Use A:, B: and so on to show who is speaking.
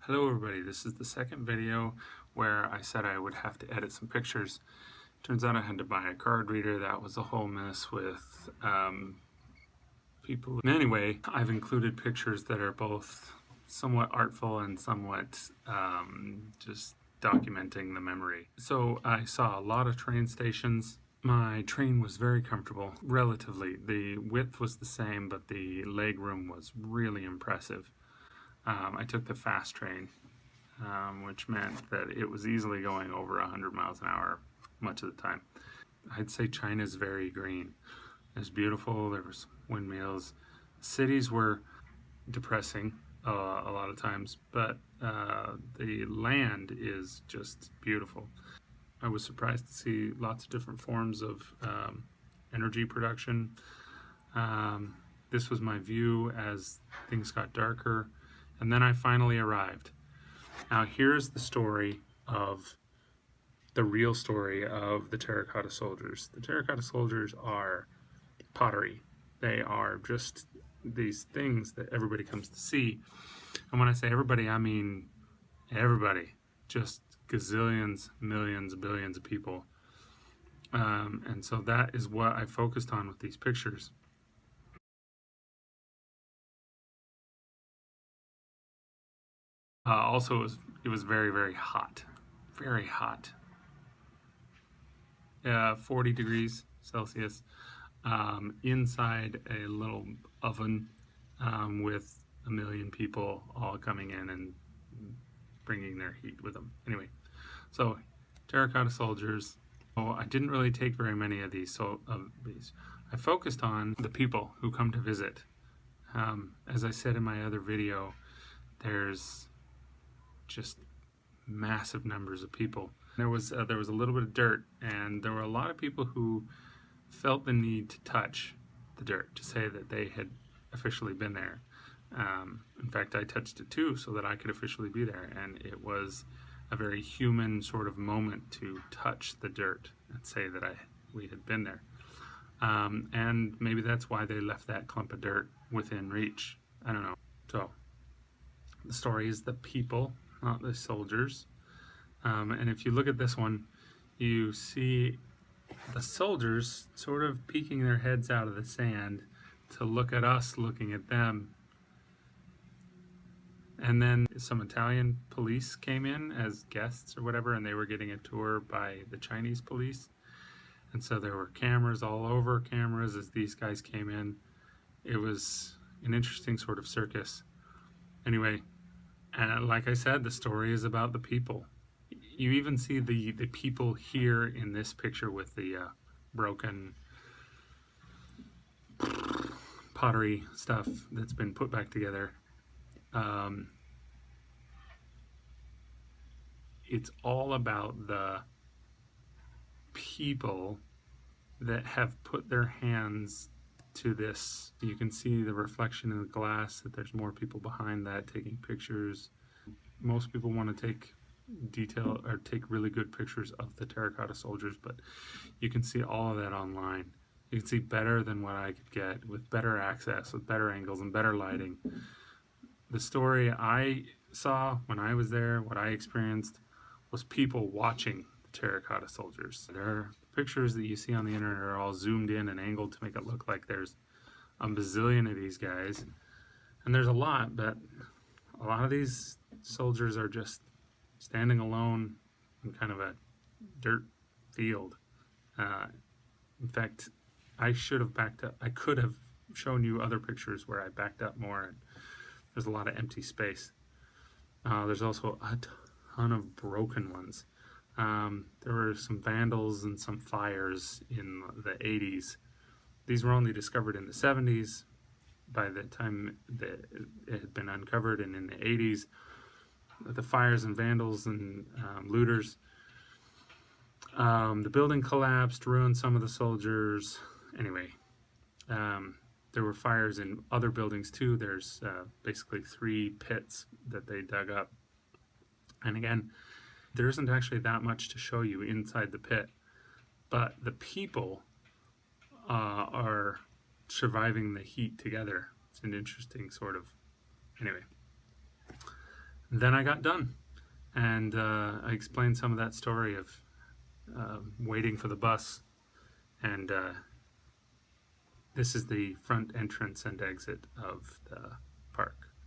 A: Hello everybody, this is the second video where I said I would have to edit some pictures. Turns out I had to buy a card reader. That was a whole mess with people. Anyway, I've included pictures that are both somewhat artful and somewhat just documenting the memory. So I saw a lot of train stations. My train was very comfortable, relatively. The width was the same, but the leg room was really impressive. I took the fast train, which meant that it was easily going over 100 miles an hour much of the time. I'd say China's very green. It was beautiful, there was windmills. Cities were depressing a lot of times, but the land is just beautiful. I was surprised to see lots of different forms of energy production. This was my view as things got darker. And then I finally arrived. Now here's the story of the real story of the Terracotta Soldiers. The Terracotta Soldiers are pottery. They are just these things that everybody comes to see. And when I say everybody, I mean everybody. Just gazillions, millions, billions of people. And so that is what I focused on with these pictures. Also, it was very, very hot. Very hot. 40 degrees Celsius. Inside a little oven with a million people all coming in and bringing their heat with them. Anyway, so Terracotta Soldiers. Oh, I didn't really take very many of these. I focused on the people who come to visit. As I said in my other video, there's just massive numbers of people. There was a little bit of dirt, and there were a lot of people who felt the need to touch the dirt to say that they had officially been there. In fact, I touched it too so that I could officially be there, and it was a very human sort of moment to touch the dirt and say that we had been there. And maybe that's why they left that clump of dirt within reach. I don't know. So the story is the people, not the soldiers. And if you look at this one, you see the soldiers sort of peeking their heads out of the sand to look at us looking at them. And then some Italian police came in as guests or whatever, and they were getting a tour by the Chinese police. And so there were cameras all over, cameras as these guys came in. It was an interesting sort of circus. Anyway, like I said, the story is about the people. You even see the people here in this picture with the broken pottery stuff that's been put back together. It's all about the people that have put their hands to this. You can see the reflection in the glass, that there's more people behind that taking pictures. Most people want to take really good pictures of the Terracotta Soldiers, but you can see all of that online. You can see better than what I could get, with better access, with better angles and better lighting. The story I saw when I was there, what I experienced, was people watching the Terracotta Soldiers. Their pictures that you see on the internet are all zoomed in and angled to make it look like there's a bazillion of these guys. And there's a lot, but a lot of these soldiers are just standing alone in kind of a dirt field. In fact, I should have backed up. I could have shown you other pictures where I backed up more, and there's a lot of empty space. There's also a ton of broken ones. There were some vandals and some fires in the 80s. These were only discovered in the 70s. By the time that it had been uncovered, and in the 80s, the fires and vandals and looters. The building collapsed, ruined some of the soldiers. Anyway, there were fires in other buildings too. There's basically 3 pits that they dug up. And again, there isn't actually that much to show you inside the pit, but the people are surviving the heat together. It's an interesting sort of, anyway. Then I got done, and I explained some of that story of waiting for the bus, and this is the front entrance and exit of the park.